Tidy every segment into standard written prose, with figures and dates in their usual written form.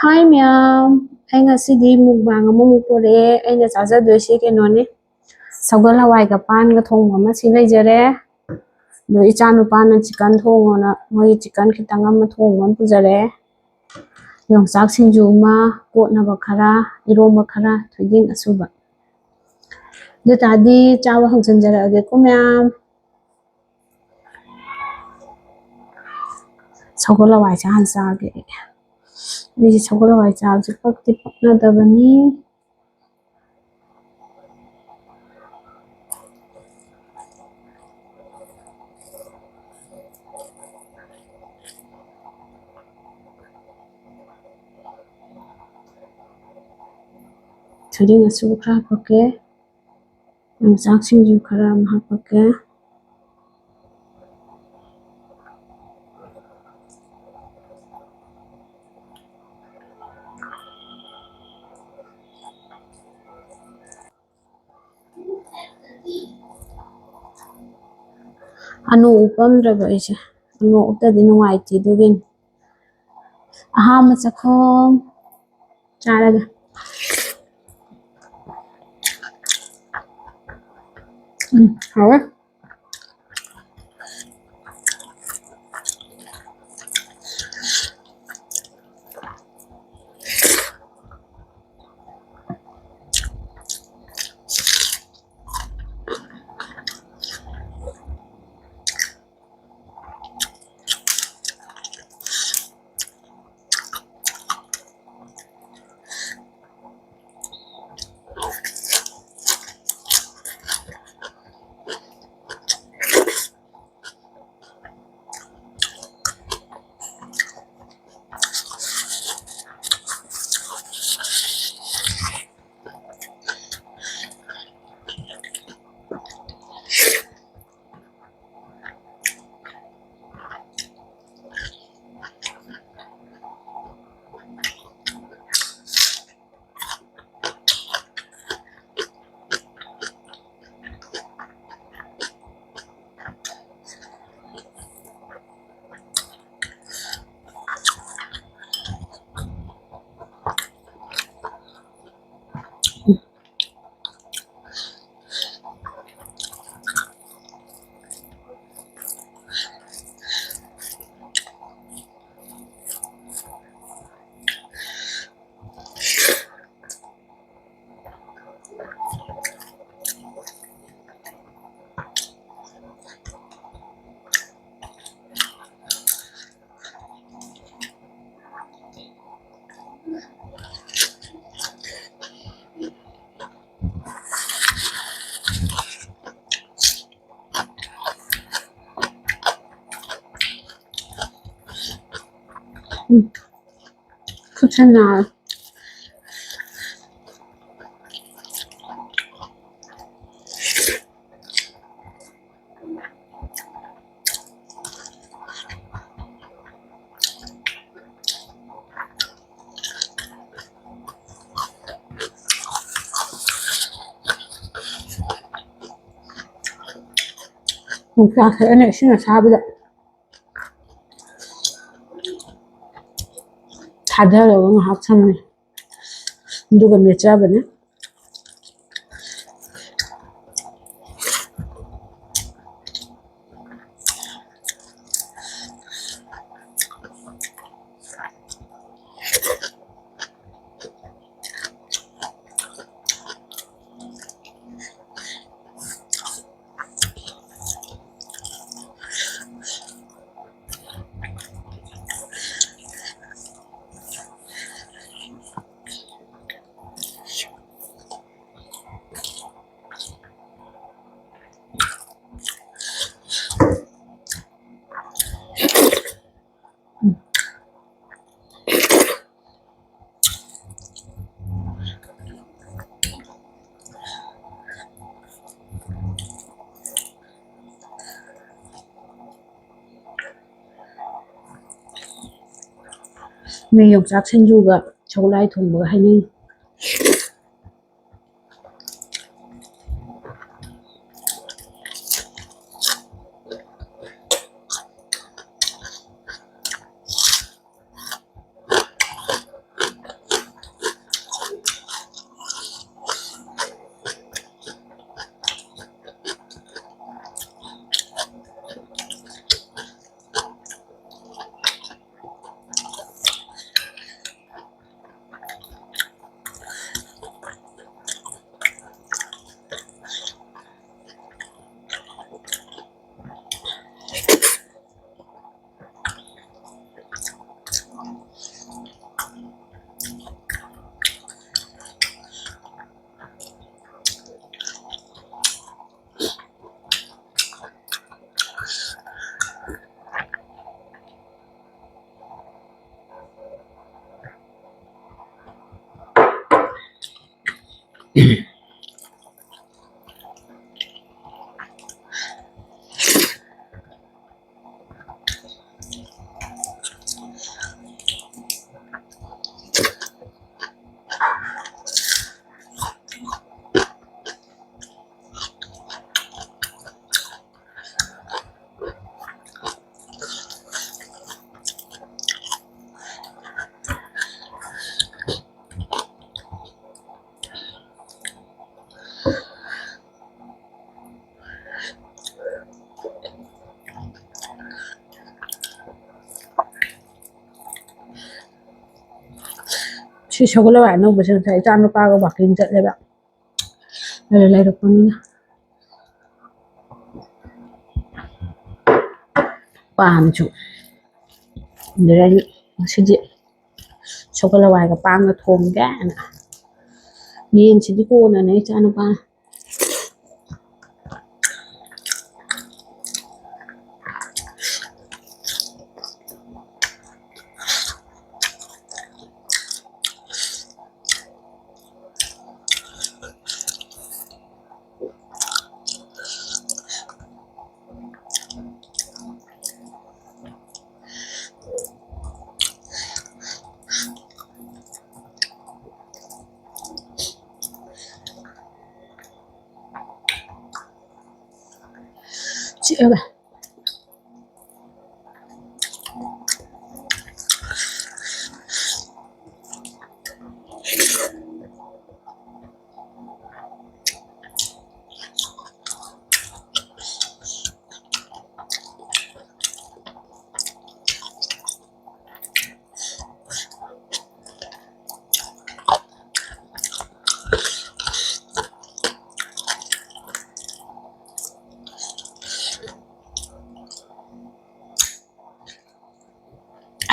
Hi ma'am, anh ngasiꯗꯤ mukbang ꯑꯃꯃꯨꯛ ꯄꯨꯔꯛꯑꯦ. ꯑꯩꯅ ꯆꯥꯖꯗꯣꯏꯁꯦ ꯀꯩꯅꯣꯅꯦ. ꯁꯧꯒꯜ ꯍꯋꯥꯏꯒ ꯄꯥꯟꯒ ꯊꯣꯡꯕ ꯑꯃ ꯁꯤ ꯂꯩꯖꯔꯦ. ꯑꯗꯣ ꯏꯆꯥ ꯅꯨꯄꯥꯅ ꯆꯤꯀꯟ ꯊꯣꯡꯉꯣꯅ ꯃꯣꯏꯒꯤ ꯆꯤꯀꯟ ꯈꯤꯇꯪ ꯑꯃ ꯊꯣꯡꯕ ꯑꯃ ꯄꯨꯖꯔꯦ. ꯌꯣꯡꯆꯥꯛ ꯁꯤꯡꯖꯨ ꯑꯃ, ꯀꯣꯠꯅꯕ ꯈꯔ, ꯏꯔꯣꯝꯕ ꯈꯔ, ꯊꯣꯏꯗꯤꯡ ꯑꯁꯨꯕ. ꯑꯗꯨ ꯇꯥꯔꯗꯤ ꯆꯥꯕ ꯍꯧꯖꯤꯟꯖꯔꯛꯑꯒꯦꯀꯣ ꯃꯌꯥꯝ. ꯁꯧꯒꯜ ꯍꯋꯥꯏꯁꯦ ꯍꯥꯟꯅ ꯆꯥꯒꯦ. ꯑꯩꯁꯦ ꯁꯧꯒꯜ ꯍꯋꯥꯏ ꯆꯥꯕꯁꯦ ꯄꯛꯇꯤ ꯄꯛꯅꯗꯕꯅꯤ. ꯊꯣꯏꯗꯤꯡ ꯑꯁꯨꯕ ꯈꯔ ꯍꯥꯞꯄꯛꯀꯦ. ꯌꯣꯡꯆꯥꯛ ꯁꯤꯡꯖꯨ ꯈꯔ ꯑꯃ ꯍꯥꯞꯄꯛꯀꯦ. ꯑꯅꯣ ꯎꯞꯄꯝꯗ꯭ꯔꯕ ꯑꯩꯁꯦ. ꯑꯅꯣ ꯎꯞꯇꯗꯤ ꯅꯨꯡꯉꯥꯏꯇꯦ ꯑꯗꯨꯒꯤꯅꯤ. ꯑꯍꯥꯟꯕ ꯆꯈꯣꯝ ꯆꯥꯔꯒꯦ. ꯍꯥꯎꯋꯦ. ꯈꯨꯠꯁꯦ ꯅꯥꯔꯦ. ꯌꯣꯡꯆꯥꯛꯁꯦ ꯑꯩꯅ ꯏꯁꯤꯡ ꯑꯁꯥꯕꯗ ꯊꯥꯗꯔꯒ ꯉꯥꯏꯍꯥꯛ ꯊꯝꯃꯦ. ꯑꯗꯨꯒ ꯃꯦꯠꯆꯕꯅꯦ. ꯃꯤ ꯌꯣꯡꯆꯥꯛ ꯁꯤꯡꯖꯨꯒ ꯁꯧꯒꯜ ꯊꯣꯡꯕꯒ ꯍꯥꯏꯅꯩ. ꯁꯤ ꯁꯒꯣꯜ ꯍꯋꯥꯏ ꯑꯅꯧꯕꯁꯦ ꯉꯁꯥꯏ ꯏꯆꯥ ꯅꯨꯄꯥꯒ ꯋꯥꯛꯀꯤꯡ ꯆꯠꯂꯦꯕ ꯂꯩꯔꯛꯄꯅꯤꯅ ꯄꯥꯟꯁꯨ ꯑꯗꯨꯗꯒꯤ ꯉꯁꯤꯗꯤ ꯁꯒꯣꯜ ꯍꯋꯥꯏꯒ ꯄꯥꯟꯒ ꯊꯣꯡꯒꯦꯅ ꯌꯦꯟꯁꯤꯗꯤ ꯀꯣꯟꯅꯅꯦ ꯏꯆꯥ ꯅꯨꯄꯥꯅ ꯆꯤꯛꯑꯒ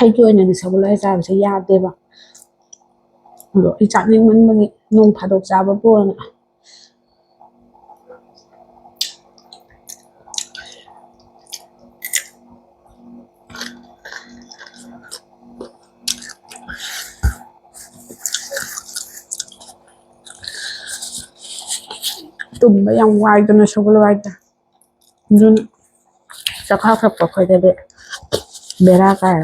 ꯑꯩꯒꯤ ꯑꯣꯏꯅꯗꯤ ꯁꯒꯣꯜ ꯍꯋꯥꯏ ꯆꯥꯕꯁꯦ ꯌꯥꯗꯦꯕ ꯑꯗꯣ ꯑꯩ ꯆꯥꯅꯤꯡꯃꯟꯕꯒꯤ ꯅꯣꯡ ꯐꯥꯗꯣꯛ ꯆꯥꯕ ꯄꯣꯠꯅ ꯇꯨꯝꯕ ꯌꯥꯝ ꯋꯥꯏꯗꯅ ꯁꯒꯣꯜ ꯍꯋꯥꯏꯗ ꯑꯗꯨꯅ ꯆꯈꯥꯎ ꯀꯞꯄ ꯑꯩꯈꯣꯏꯗꯗꯤ ꯕꯦꯔꯥ ꯀꯥꯏ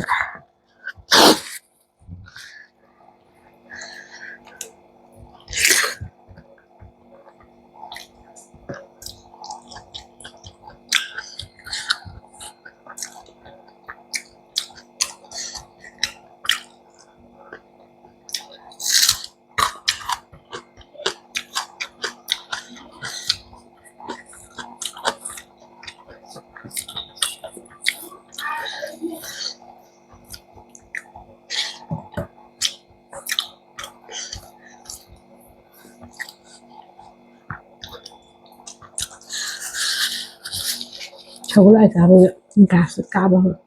ꯁꯒꯣꯜ ꯍꯋꯥꯏ ꯆꯥꯕꯒꯤ ꯒ꯭ꯌꯥꯁꯁꯨ ꯀꯥꯕ ꯍꯧꯔꯦ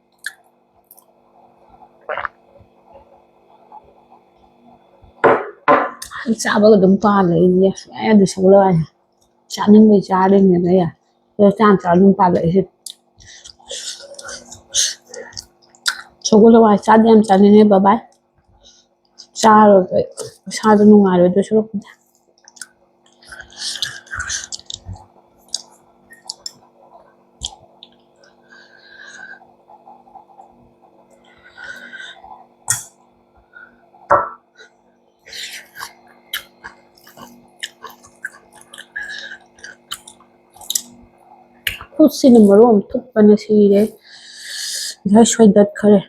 ꯆꯥꯕꯒ ꯑꯗꯨꯝ ꯄꯥꯜꯂꯦ ꯑꯩꯗꯤ ꯁꯨꯡꯌꯥ ꯌꯥꯗꯦ ꯁꯒꯣꯜ ꯍꯋꯥꯏꯁꯦ ꯆꯥꯅꯤꯡꯕꯩ ꯆꯥꯔꯤꯅꯦꯕ ꯌꯥꯏ ꯆꯥ ꯑꯗꯨꯝ ꯄꯥꯜꯂꯛꯏꯁꯦ ꯁꯒꯣꯜ ꯍꯋꯥꯏ ꯆꯥꯗꯤ ꯌꯥꯝ ꯆꯥꯅꯤꯡꯉꯦ ꯕꯕꯥꯏ ꯆꯥꯔꯣꯏꯕ ꯏꯁꯥꯗꯣ ꯅꯨꯡꯉꯥꯏꯔꯣꯏꯗꯣꯏ ꯁꯔꯨꯛꯄꯨꯗꯤ ꯈꯨꯠꯁꯤꯅ ꯃꯔꯣꯟ ꯊꯨꯞꯄꯅ ꯁꯤꯔꯦ ꯉꯁꯥꯏ ꯁꯣꯏꯗꯠꯈꯔꯦ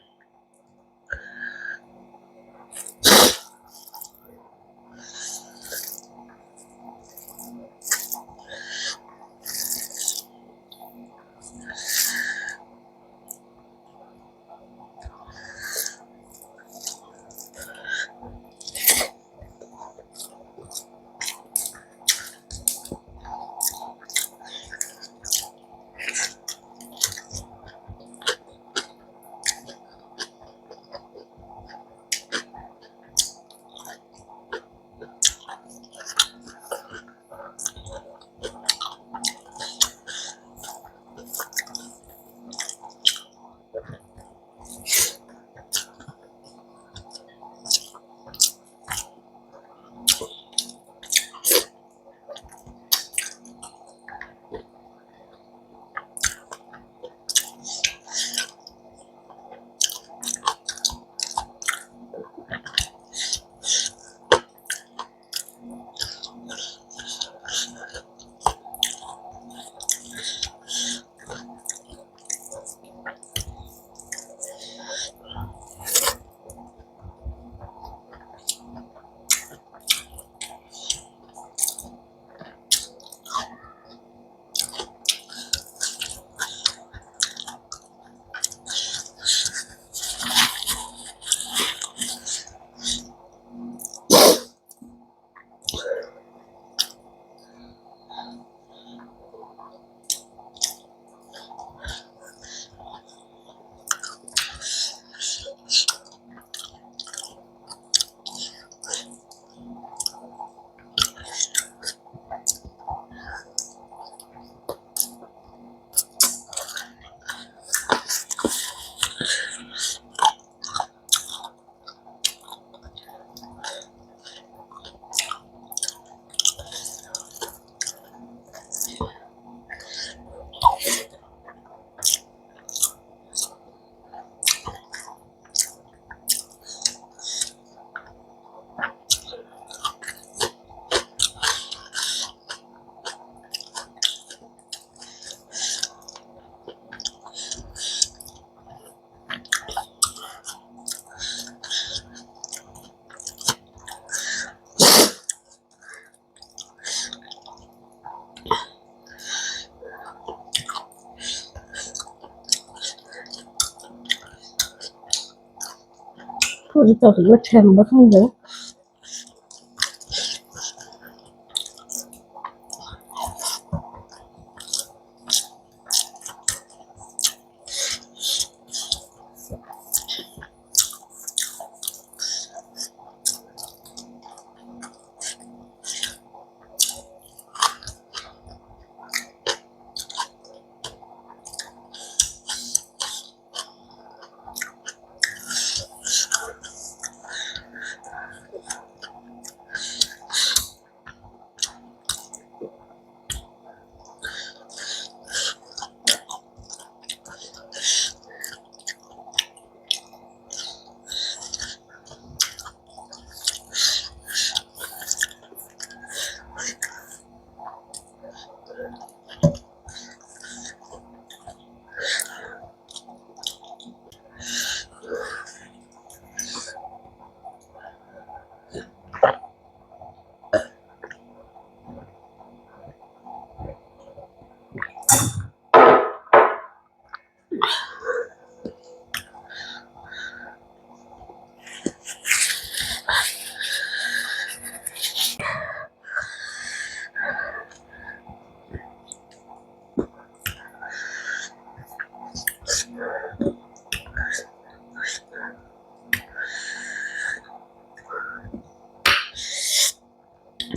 ꯇꯧꯔꯤꯕ ꯊꯦꯡꯕ ꯈꯪꯗꯦ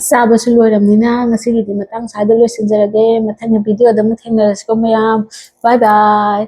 ꯆꯥꯕꯁꯨ ꯂꯣꯏꯔꯕꯅꯤꯅ ꯉꯁꯤꯒꯤꯗꯤ ꯃꯇꯥꯡ ꯁ꯭ꯋꯥꯏꯗ ꯂꯣꯏꯁꯤꯟꯖꯔꯒꯦ ꯃꯊꯪꯒꯤ ꯚꯤꯗꯤꯑꯣꯗ ꯑꯃꯨꯛ ꯊꯦꯡꯅꯔꯁꯤꯀꯣ ꯃꯌꯥꯝ ꯕꯥꯏ ꯕꯥꯏ